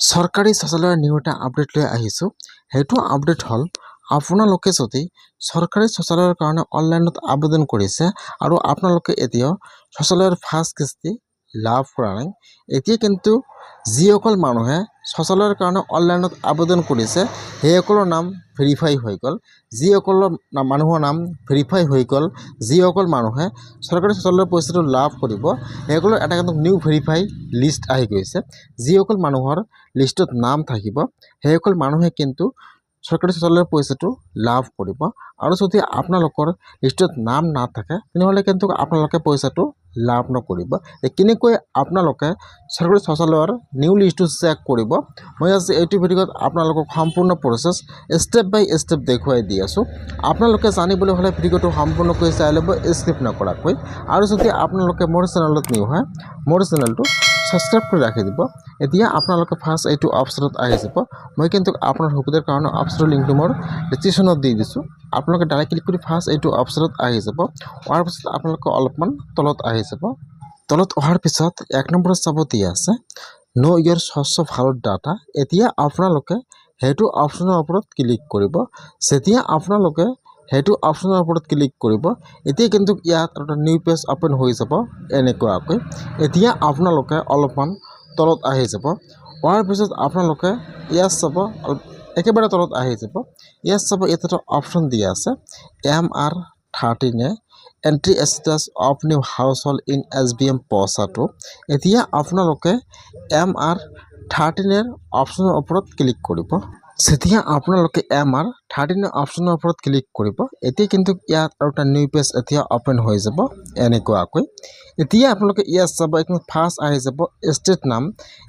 চৰকাৰী শৌচালয়ৰ নিউ এটা আপডেট লৈ আহিছোঁ। সেইটো আপডেট হ'ল আপোনালোকে যদি চৰকাৰী শৌচালয়ৰ কাৰণে অনলাইনত আবেদন কৰিছে আৰু আপোনালোকে এতিয়াও শৌচালয়ৰ ফাৰ্ষ্ট কিস্তি লাভ কৰা নাই, এতিয়া কিন্তু যিসকল মানুহে শৌচালয়ৰ কাৰণে অনলাইনত আবেদন কৰিছে সেইসকলৰ নাম ভেৰিফাই হৈ গ'ল। যিসকলৰ মানুহৰ নাম ভেৰিফাই হৈ গ'ল, যিসকল মানুহে চৰকাৰী শৌচালয়ৰ পইচাটো লাভ কৰিব, সেইসকলৰ এটা কিন্তু নিউ ভেৰিফাই লিষ্ট আহি গৈছে। যিসকল মানুহৰ লিষ্টত নাম থাকিব সেইসকল মানুহে কিন্তু চৰকাৰী শৌচালয়ৰ পইচাটো লাভ কৰিব। আৰু যদি আপোনালোকৰ লিষ্টত নাম নাথাকে তেনেহ'লে কিন্তু আপোনালোকে পইচাটো লাভ নকৰিব। কেনেকৈ আপোনালোকে চৰকাৰী শৌচালয়ৰ নিউ লিষ্টটো চেক কৰিব, মই আজি এইটো ভিডিঅ'ত আপোনালোকক সম্পূৰ্ণ প্ৰচেছ ষ্টেপ বাই ষ্টেপ দেখুৱাই দি আছোঁ। আপোনালোকে জানিবলৈ হ'লে ভিডিঅ'টো সম্পূৰ্ণকৈ চাই ল'ব, স্কিপ নকৰাকৈ। আৰু যদি আপোনালোকে মোৰ চেনেলত নিউ হয়, মোৰ চেনেলটো সাবস্ক্ৰাইব কৰে ৰাখি দিব। এতিয়া আপোনালোকে ফাৰ্ষ্ট এইটো অপশ্যনত আহি যাব। মই কিন্তু আপোনাৰ সুবিধাৰ কাৰণে অপশ্যনৰ লিংকটো মোৰ ডিসক্ৰিপশ্যনত দি দিছোঁ। আপোনালোকে ডাইৰেক্ট ক্লিক কৰি ফাৰ্ষ্ট এইটো অপশ্যনত আহি যাব। অহাৰ পিছত আপোনালোকে অলপমান তলত আহি যাব। তলত অহাৰ পিছত 1 নম্বৰত চাব দিয়া আছে নো ইয়ৰ স্বচ্ছ ভাৰত ডাটা। এতিয়া আপোনালোকে সেইটো অপশ্যনৰ ওপৰত ক্লিক কৰিব। যেতিয়া আপোনালোকে সেইটো অপশ্যনৰ ওপৰত ক্লিক কৰিব, এতিয়া কিন্তু ইয়াত এটা নিউ পেজ ওপেন হৈ যাব এনেকুৱাকৈ। এতিয়া আপোনালোকে অলপমান তলত আহি যাব। অহাৰ পিছত আপোনালোকে ইয়াত চাব, একেবাৰে তলত আহি যাব। ইয়াত চাব এটা অপশ্যন দিয়া আছে MR13 entry status of new house hold in SBM পইচাটো। এতিয়া আপোনালোকে MR13 অপশ্যনৰ ওপৰত ক্লিক কৰিব। যেতিয়া আপোনালোকে MR13 অপশ্যনৰ ওপৰত ক্লিক কৰিব, এতিয়া কিন্তু ইয়াত আৰু এটা নিউ পেজ এতিয়া ওপেন হৈ যাব এনেকুৱাকৈ। এতিয়া আপোনালোকে ইয়াত চাব, এখন ফাৰ্ষ্ট আহি যাব ষ্টেট নাম।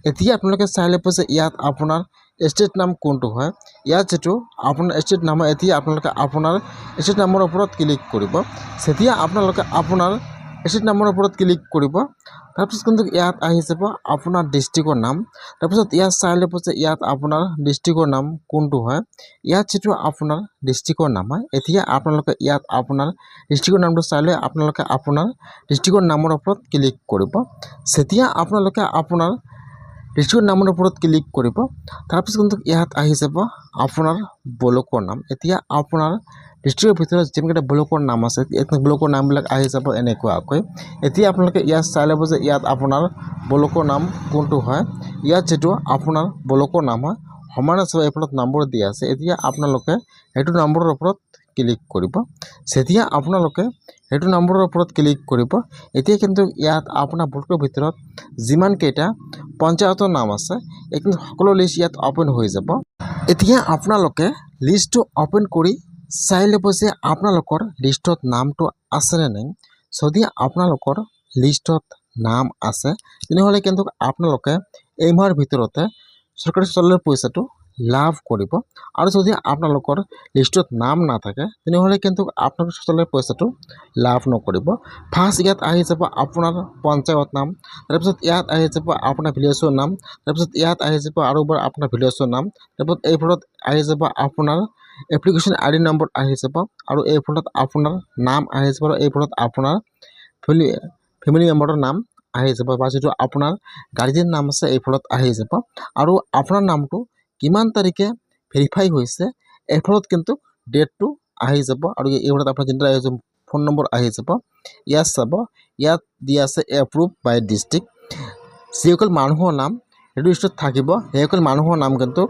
এতিয়া আপোনালোকে চাই ল'ব যে ইয়াত আপোনাৰ ষ্টেট নাম কোনটো হয়। ইয়াত যেটো আপোনাৰ ষ্টেট নাম, এতিয়া আপোনালোকে আপোনাৰ ষ্টেট নামৰ ওপৰত ক্লিক কৰিব। যেতিয়া আপোনালোকে আপোনাৰ ষ্টেট নামৰ ওপৰত ক্লিক কৰিব, তাৰপিছত কিন্তু ইয়াত আহি যাব আপোনাৰ ডিষ্ট্ৰিক্টৰ নাম। তাৰপিছত ইয়াত চাই ল'ব যে ইয়াত আপোনাৰ ডিষ্ট্ৰিক্টৰ নাম কোনটো হয়। ইয়াত যেটো আপোনাৰ ডিষ্ট্ৰিক্টৰ নাম হয়, এতিয়া আপোনালোকে ইয়াত আপোনাৰ ডিষ্ট্ৰিক্টৰ নামটো চাই লৈ আপোনালোকে আপোনাৰ ডিষ্ট্ৰিক্টৰ নামৰ ওপৰত ক্লিক কৰিব। যেতিয়া আপোনালোকে আপোনাৰ ডিষ্ট্ৰিক্টৰ নামৰ ওপৰত ক্লিক কৰিব, তাৰপিছত কিন্তু ইয়াত আহি যাব আপোনাৰ ব্লকৰ নাম। এতিয়া আপোনাৰ ডিষ্ট্ৰিক্টৰ ভিতৰত যিমানকেইটা ব্লকৰ নাম আছে, ব্লকৰ নামবিলাক আহি যাব এনেকুৱাকৈ। এতিয়া আপোনালোকে ইয়াত চাই ল'ব যে ইয়াত আপোনাৰ ব্লকৰ নাম কোনটো হয়। ইয়াত যেটো আপোনাৰ ব্লকৰ নাম হয় সমান আছে, এইফালত নম্বৰ দিয়া আছে। এতিয়া আপোনালোকে সেইটো নম্বৰৰ ওপৰত ক্লিক কৰিব। যেতিয়া আপোনালোকে সেইটো নম্বৰৰ ওপৰত ক্লিক কৰিব, এতিয়া কিন্তু ইয়াত আপোনাৰ ব্লকৰ ভিতৰত যিমানকেইটা পঞ্চায়তৰ নাম আছে এইখিনি সকলো লিষ্ট ইয়াত ওপেন হৈ যাব। এতিয়া আপোনালোকে লিষ্টটো ওপেন কৰি চাই ল'ব যে আপোনালোকৰ লিষ্টত নামটো আছেনে নাই। যদি আপোনালোকৰ লিষ্টত নাম আছে তেনেহ'লে কিন্তু আপোনালোকে এই মাহৰ ভিতৰতে চৰকাৰী শৌচালয়ৰ পইচাটো লাভ কৰিব। আৰু যদি আপোনালোকৰ লিষ্টত নাম নাথাকে তেনেহ'লে কিন্তু আপোনালোকৰ শৌচালয়ৰ পইচাটো লাভ নকৰিব। ফাৰ্ষ্ট ইয়াত আহি যাব আপোনাৰ পঞ্চায়ত নাম, তাৰপিছত ইয়াত আহি যাব আপোনাৰ ভিলেজৰ নাম, তাৰপিছত ইয়াত আহি যাব আৰু এবাৰ আপোনাৰ ভিলেজৰ নাম, তাৰপিছত এইফালত আহি যাব আপোনাৰ এপ্লিকেশ্যন ID নম্বৰ আহি যাব, আৰু এইফালত আপোনাৰ নাম আহি যাব, আৰু এইফালত আপোনাৰ ফেমিলি মেম্বাৰৰ নাম আহি যাব, বা যেটো আপোনাৰ গাৰ্ডিয়ান নাম আছে এইফালত আহি যাব। আৰু আপোনাৰ নামটো কিমান তাৰিখে ভেৰিফাই হৈছে এইফালত কিন্তু ডেটটো আহি যাব, আৰু এইফালত আপোনাৰ যেনেকৈ আহি যাব ফোন নম্বৰ আহি যাব। ইয়াত চাব, ইয়াত দিয়া আছে এপ্ৰুভ বাই ডিষ্ট্ৰিক্ট। যিসকল মানুহৰ নাম সেইটো লিষ্টত থাকিব সেইসকল মানুহৰ নাম কিন্তু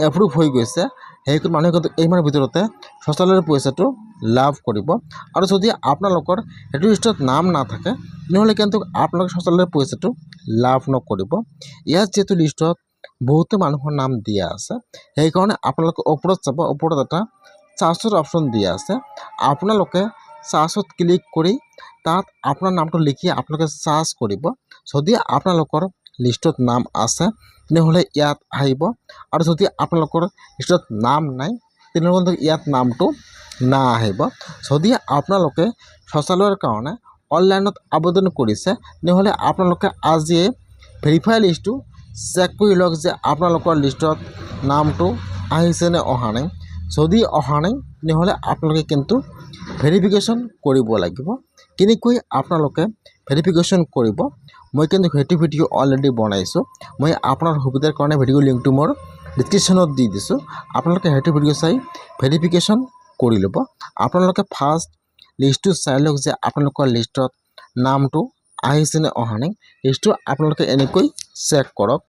এপ্ৰুভ হৈ গৈছে, সেইসকল মানুহে কিন্তু এই মাহৰ ভিতৰতে শৌচালয়ৰ পইচাটো লাভ কৰিব। আৰু যদি আপোনালোকৰ সেইটো লিষ্টত নাম নাথাকে তেনেহ'লে কিন্তু আপোনালোকে শৌচালয়ৰ পইচাটো লাভ নকৰিব। ইয়াত যিহেতু লিষ্টত বহুতো মানুহৰ নাম দিয়া আছে, সেইকাৰণে আপোনালোকে ওপৰত চাব, ওপৰত এটা চাৰ্চৰ অপশ্যন দিয়া আছে। আপোনালোকে চাৰ্চত ক্লিক কৰি তাত আপোনাৰ নামটো লিখি আপোনালোকে চাৰ্চ কৰিব। যদি আপোনালোকৰ লিষ্টত নাম আছে তেনেহ'লে ইয়াত আহিব, আৰু যদি আপোনালোকৰ লিষ্টত নাম নাই তেনেহ'লে ইয়াত নামটো নাহিব। যদি আপোনালোকে শৌচালয়ৰ কাৰণে অনলাইনত আবেদন কৰিছে তেনেহ'লে আপোনালোকে আজিয়ে ভেৰিফাই লিষ্টটো চেক কৰি লওক যে আপোনালোকৰ লিষ্টত নামটো আহিছে নে অহা নাই। যদি অহা নাই তেনেহ'লে আপোনালোকে কিন্তু ভেৰিফিকেশ্যন কৰিব লাগিব। কেনেকৈ আপোনালোকে ভেৰিফিকেশ্যন কৰিব মই কিন্তু সেইটো ভিডিঅ' অলৰেডি বনাইছোঁ। মই আপোনাৰ সুবিধাৰ কাৰণে ভিডিঅ' লিংকটো মোৰ ডিছক্ৰিপশ্যনত দি দিছোঁ। আপোনালোকে সেইটো ভিডিঅ' চাই ভেৰিফিকেশ্যন কৰি ল'ব। আপোনালোকে ফাৰ্ষ্ট লিষ্টটো চাই লওক যে আপোনালোকৰ লিষ্টত নামটো আহিছেনে অহা নাই। লিষ্টটো আপোনালোকে এনেকৈ চেক কৰক।